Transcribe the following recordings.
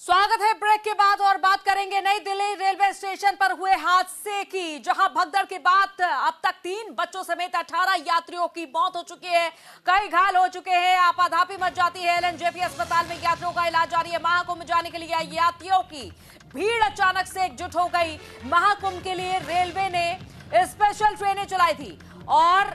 स्वागत है ब्रेक के बाद और बात करेंगे नई दिल्ली रेलवे स्टेशन पर हुए हादसे की, जहां भगदड़ के बाद अब तक 3 बच्चों समेत 18 यात्रियों की मौत हो चुकी है, कई घायल हो चुके हैं। आपाधापी मच जाती है। एलएनजेपी अस्पताल में यात्रियों का इलाज जारी है। महाकुंभ जाने के लिए यात्रियों की भीड़ अचानक से एकजुट हो गई। महाकुंभ के लिए रेलवे ने स्पेशल ट्रेनें चलाई थी और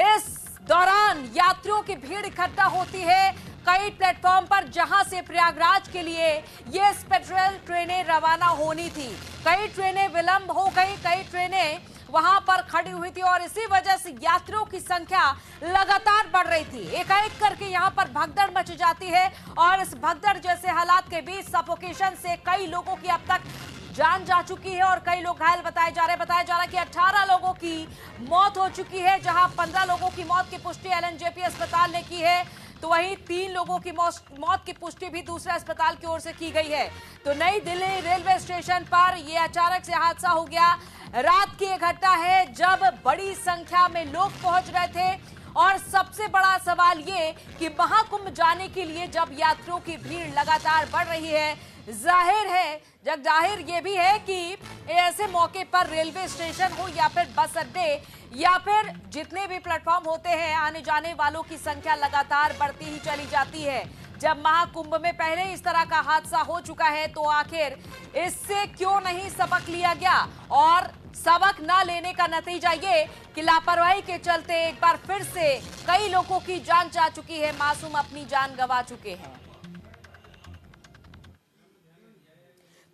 इस दौरान यात्रियों की भीड़ इकट्ठा होती है कई प्लेटफॉर्म पर, जहां से प्रयागराज के लिए ये स्पेशल ट्रेनें रवाना होनी थी। कई ट्रेनें विलंब हो गई, कई ट्रेनें वहां पर खड़ी हुई थी और इसी वजह से यात्रियों की संख्या लगातार बढ़ रही थी। एकाएक करके यहां पर भगदड़ मच जाती है और इस भगदड़ जैसे हालात के बीच सफोकेशन से कई लोगों की अब तक जान जा चुकी है और कई लोग घायल बताया जा रहा है कि 18 लोगों की मौत हो चुकी है, जहां 15 लोगों की मौत की पुष्टि एलएनजेपी अस्पताल ने की है, तो वहीं 3 लोगों की मौत की पुष्टि भी दूसरे अस्पताल की ओर से की गई है। तो नई दिल्ली रेलवे स्टेशन पर यह अचानक से हादसा हो गया। रात की एक घटना है जब बड़ी संख्या में लोग पहुंच रहे थे और सबसे बड़ा सवाल ये कि महाकुंभ जाने के लिए जब यात्रियों की भीड़ लगातार बढ़ रही है, जाहिर ये भी है कि ऐसे मौके पर रेलवे स्टेशन हो या फिर बस अड्डे या फिर जितने भी प्लेटफॉर्म होते हैं, आने जाने वालों की संख्या लगातार बढ़ती ही चली जाती है। जब महाकुंभ में पहले इस तरह का हादसा हो चुका है तो आखिर इससे क्यों नहीं सबक लिया गया? और सबक न लेने का नतीजा ये कि लापरवाही के चलते एक बार फिर से कई लोगों की जान जा चुकी है, मासूम अपनी जान गंवा चुके हैं।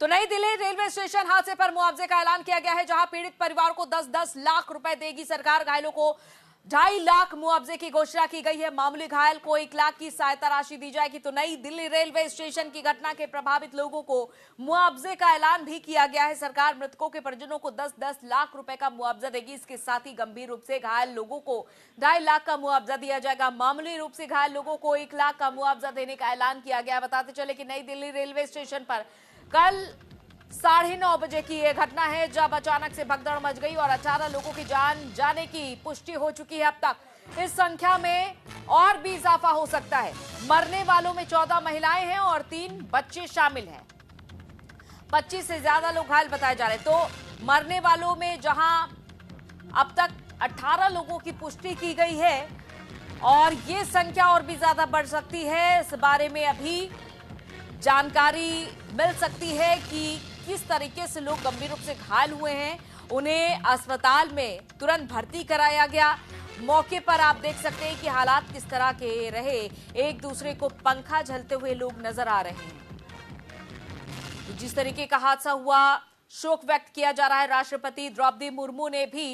तो नई दिल्ली रेलवे स्टेशन हादसे पर मुआवजे का ऐलान किया गया है, जहां पीड़ित परिवार को 10-10 लाख रुपए देगी सरकार। घायलों को 2.5 लाख मुआवजे की घोषणा की गई है। मामूली घायल को 1 लाख की सहायता राशि दी जाएगी। तो नई दिल्ली रेलवे स्टेशन की घटना के प्रभावित लोगों को मुआवजे का ऐलान भी किया गया है। सरकार मृतकों के परिजनों को 10-10 लाख रुपए का मुआवजा देगी। इसके साथ ही गंभीर रूप से घायल लोगों को 2.5 लाख का मुआवजा दिया जाएगा। मामूली रूप से घायल लोगों को 1 लाख का मुआवजा देने का ऐलान किया गया। बताते चले कि नई दिल्ली रेलवे स्टेशन पर कल 9:30 बजे की यह घटना है जब अचानक से भगदड़ मच गई और 18 लोगों की जान जाने की पुष्टि हो चुकी है। अब तक इस संख्या में और भी इजाफा हो सकता है। मरने वालों में 14 महिलाएं हैं और 3 बच्चे शामिल हैं। 25 से ज्यादा लोग घायल बताए जा रहे हैं। तो मरने वालों में जहां अब तक 18 लोगों की पुष्टि की गई है और ये संख्या और भी ज्यादा बढ़ सकती है। इस बारे में अभी जानकारी मिल सकती है कि किस तरीके से लोग गंभीर रूप से घायल हुए हैं। उन्हें अस्पताल में तुरंत भर्ती कराया गया। मौके पर आप देख सकते हैं कि हालात किस तरह के रहे। एक दूसरे को पंखा झलते हुए लोग नजर आ रहे हैं। तो जिस तरीके का हादसा हुआ, शोक व्यक्त किया जा रहा है। राष्ट्रपति द्रौपदी मुर्मू ने भी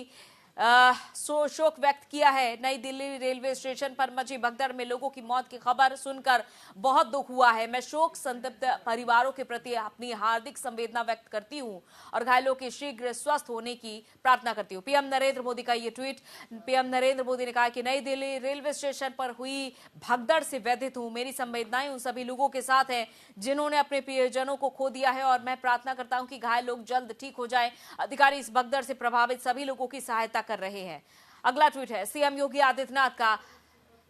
शोक व्यक्त किया है। नई दिल्ली रेलवे स्टेशन पर मची भगदड़ में लोगों की मौत की खबर सुनकर बहुत दुख हुआ है। मैं शोक संतप्त परिवारों के प्रति अपनी हार्दिक संवेदना व्यक्त करती हूं और घायलों के शीघ्र स्वस्थ होने की प्रार्थना करती हूं। पीएम नरेंद्र मोदी का ये ट्वीट। पीएम नरेंद्र मोदी ने कहा कि नई दिल्ली रेलवे स्टेशन पर हुई भगदड़ से व्यथित हूं। मेरी संवेदनाएं उन सभी लोगों के साथ हैं जिन्होंने अपने प्रियजनों को खो दिया है और मैं प्रार्थना करता हूं कि घायल लोग जल्द ठीक हो जाएं। अधिकारी इस भगदड़ से प्रभावित सभी लोगों की सहायता कर रहे हैं। अगला ट्वीट है सीएम योगी आदित्यनाथ का।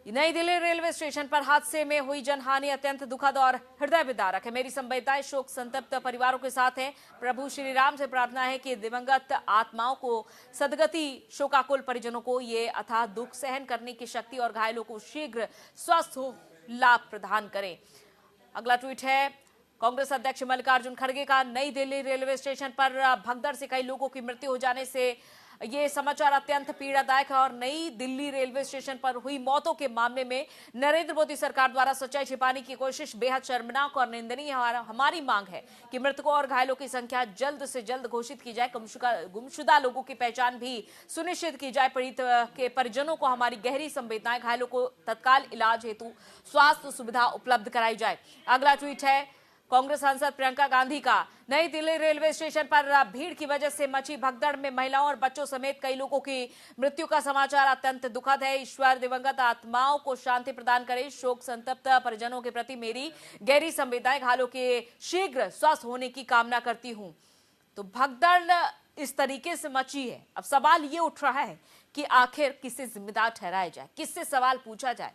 नई दिल्ली रेलवे स्टेशन पर हादसे में हुई जनहानि अत्यंत दुखद और हृदय विदारक है। मेरी संवेदनाएं शोक संतप्त परिवारों के साथ हैं। प्रभु श्री राम से प्रार्थना है कि दिवंगत आत्माओं को सदगति, शोकाकुल परिजनों को ये अथाह दुख सहन करने की शक्ति और घायलों को शीघ्र स्वस्थ हो लाभ प्रदान करें। अगला ट्वीट है कांग्रेस अध्यक्ष मल्लिकार्जुन खड़गे का। नई दिल्ली रेलवे स्टेशन पर भगदड़ से कई लोगों की मृत्यु हो जाने से ये समाचार अत्यंत पीड़ादायक है और नई दिल्ली रेलवे स्टेशन पर हुई मौतों के मामले में नरेंद्र मोदी सरकार द्वारा सच्चाई छिपाने की कोशिश बेहद शर्मनाक और निंदनीय है। हमारी मांग है कि मृतकों और घायलों की संख्या जल्द से जल्द घोषित की जाए। गुमशुदा लोगों की पहचान भी सुनिश्चित की जाए। पीड़ित के परिजनों को हमारी गहरी संवेदनाएं। घायलों को तत्काल इलाज हेतु स्वास्थ्य सुविधा उपलब्ध कराई जाए। अगला ट्वीट है कांग्रेस सांसद प्रियंका गांधी का। नई दिल्ली रेलवे स्टेशन पर भीड़ की वजह से मची भगदड़ में महिलाओं और बच्चों समेत कई लोगों की मृत्यु का समाचार अत्यंत दुखद है। ईश्वर दिवंगत आत्माओं को शांति प्रदान करे। शोक संतप्त परिजनों के प्रति मेरी गहरी संवेदनाएं। घायलों के शीघ्र स्वस्थ होने की कामना करती हूं। तो भगदड़ इस तरीके से मची है। अब सवाल ये उठ रहा है कि आखिर किसे जिम्मेदार ठहराया जाए, किससे सवाल पूछा जाए।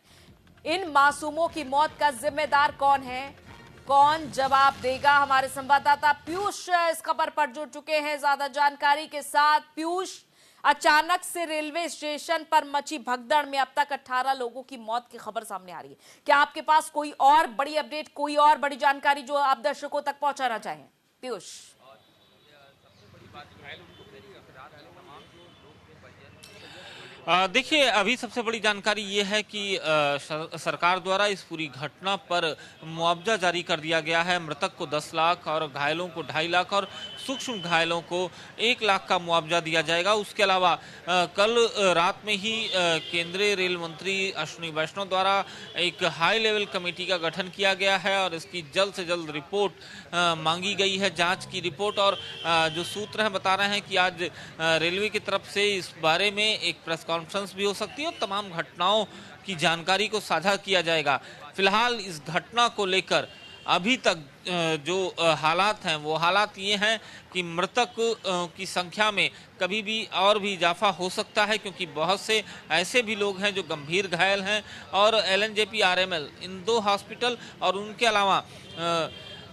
इन मासूमों की मौत का जिम्मेदार कौन है? कौन जवाब देगा? हमारे संवाददाता पीयूष इस खबर पर जुड़ चुके हैं ज्यादा जानकारी के साथ। पीयूष, अचानक से रेलवे स्टेशन पर मची भगदड़ में अब तक 18 लोगों की मौत की खबर सामने आ रही है। क्या आपके पास कोई और बड़ी अपडेट, कोई और बड़ी जानकारी जो आप दर्शकों तक पहुंचाना चाहें? पीयूष। देखिए, अभी सबसे बड़ी जानकारी ये है कि सरकार द्वारा इस पूरी घटना पर मुआवजा जारी कर दिया गया है। मृतक को 10 लाख और घायलों को 2.5 लाख और सूक्ष्म घायलों को 1 लाख का मुआवजा दिया जाएगा। उसके अलावा कल रात में ही केंद्रीय रेल मंत्री अश्विनी वैष्णव द्वारा एक हाई लेवल कमेटी का गठन किया गया है और इसकी जल्द से जल्द रिपोर्ट मांगी गई है, जांच की रिपोर्ट। और जो सूत्र हैं बता रहे हैं कि आज रेलवे की तरफ से इस बारे में एक प्रेस कॉन्फ्रेंस भी हो सकती है और तमाम घटनाओं की जानकारी को साझा किया जाएगा। फिलहाल इस घटना को लेकर अभी तक जो हालात हैं वो हालात ये हैं कि मृतक की संख्या में कभी भी और भी इजाफा हो सकता है, क्योंकि बहुत से ऐसे भी लोग हैं जो गंभीर घायल हैं। और LNJP RML इन 2 हॉस्पिटल और उनके अलावा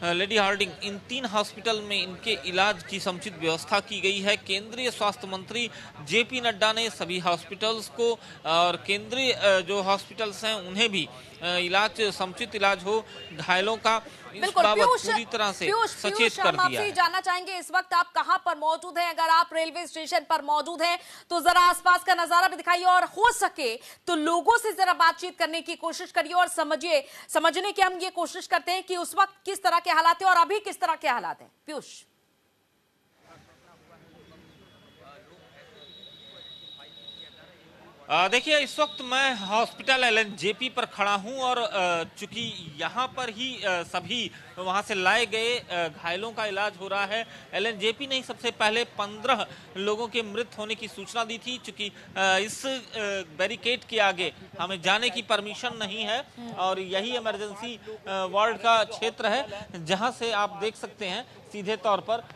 लेडी हार्डिंग, इन 3 हॉस्पिटल में इनके इलाज की समुचित व्यवस्था की गई है। केंद्रीय स्वास्थ्य मंत्री JP नड्डा ने सभी हॉस्पिटल्स को और केंद्रीय जो हॉस्पिटल्स हैं उन्हें भी समुचित इलाज हो घायलों का, इस बाबत पूरी तरह से सचेत कर दिया है। जानना चाहेंगे इस वक्त आप कहां पर मौजूद हैं? अगर आप रेलवे स्टेशन पर मौजूद हैं तो जरा आसपास का नजारा भी दिखाइए और हो सके तो लोगों से जरा बातचीत करने की कोशिश करिए और समझने की हम ये कोशिश करते हैं कि उस वक्त किस तरह के हालात हैं और अभी किस तरह के हालात हैं। पीयूष। देखिए, इस वक्त मैं हॉस्पिटल LNJP पर खड़ा हूं और चूंकि यहां पर ही सभी वहां से लाए गए घायलों का इलाज हो रहा है। LNJP ने सबसे पहले 15 लोगों के मृत होने की सूचना दी थी। चूंकि इस बैरिकेड के आगे हमें जाने की परमिशन नहीं है और यही इमरजेंसी वार्ड का क्षेत्र है, जहां से आप देख सकते हैं सीधे तौर पर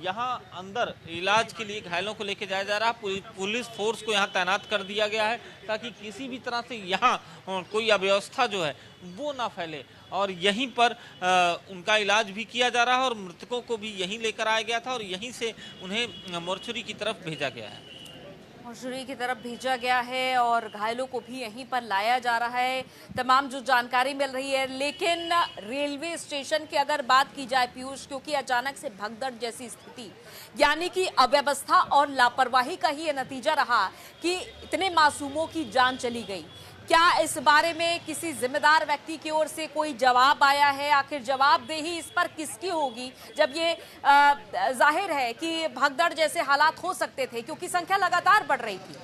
यहाँ अंदर इलाज के लिए घायलों को लेके जाया जा रहा है। पुलिस फोर्स को यहाँ तैनात कर दिया गया है ताकि किसी भी तरह से यहाँ कोई अव्यवस्था जो है वो ना फैले। और यहीं पर उनका इलाज भी किया जा रहा है और मृतकों को भी यहीं लेकर आया गया था और यहीं से उन्हें मोर्चरी की तरफ भेजा गया है। मसूरी की तरफ भेजा गया है और घायलों को भी यहीं पर लाया जा रहा है। तमाम जो जानकारी मिल रही है, लेकिन रेलवे स्टेशन की अगर बात की जाए पीयूष, क्योंकि अचानक से भगदड़ जैसी स्थिति, यानी कि अव्यवस्था और लापरवाही का ही ये नतीजा रहा कि इतने मासूमों की जान चली गई। क्या इस बारे में किसी जिम्मेदार व्यक्ति की ओर से कोई जवाब आया है? आखिर जवाबदेही इस पर किसकी होगी, जब ये जाहिर है कि भगदड़ जैसे हालात हो सकते थे क्योंकि संख्या लगातार बढ़ रही थी।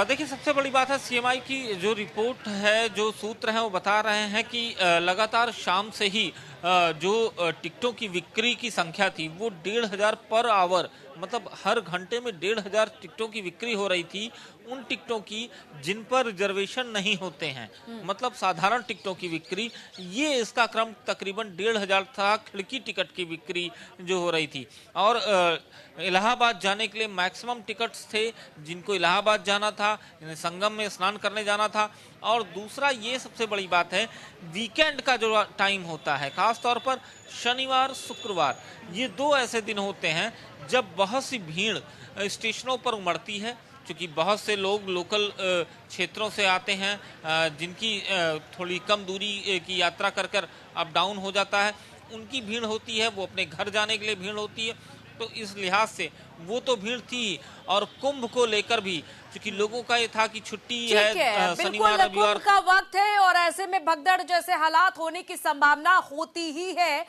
देखिए, सबसे बड़ी बात है CMI की जो रिपोर्ट है, जो सूत्र हैं वो बता रहे हैं कि लगातार शाम से ही जो टिकटों की बिक्री की संख्या थी वो 1,500 पर आवर, मतलब हर घंटे में 1,500 टिकटों की बिक्री हो रही थी। उन टिकटों की जिन पर रिजर्वेशन नहीं होते हैं, मतलब साधारण टिकटों की बिक्री, ये इसका क्रम तकरीबन 1,500 था। खिड़की टिकट की बिक्री जो हो रही थी और इलाहाबाद जाने के लिए मैक्सिमम टिकट्स थे जिनको इलाहाबाद जाना था, संगम में स्नान करने जाना था। और दूसरा ये सबसे बड़ी बात है, वीकेंड का जो टाइम होता है, खास तौर पर शनिवार शुक्रवार, ये 2 ऐसे दिन होते हैं जब बहुत सी भीड़ स्टेशनों पर उमड़ती है। क्योंकि बहुत से लोग लोकल क्षेत्रों से आते हैं जिनकी थोड़ी कम दूरी की यात्रा कर अप डाउन हो जाता है, उनकी भीड़ होती है, वो अपने घर जाने के लिए भीड़ होती है। तो इस लिहाज से वो तो भीड़ थी और कुंभ को लेकर भी, क्योंकि लोगों का ये था कि छुट्टी है, शनिवार रविवार का वक्त है और ऐसे में भगदड़ जैसे हालात होने की संभावना होती ही है।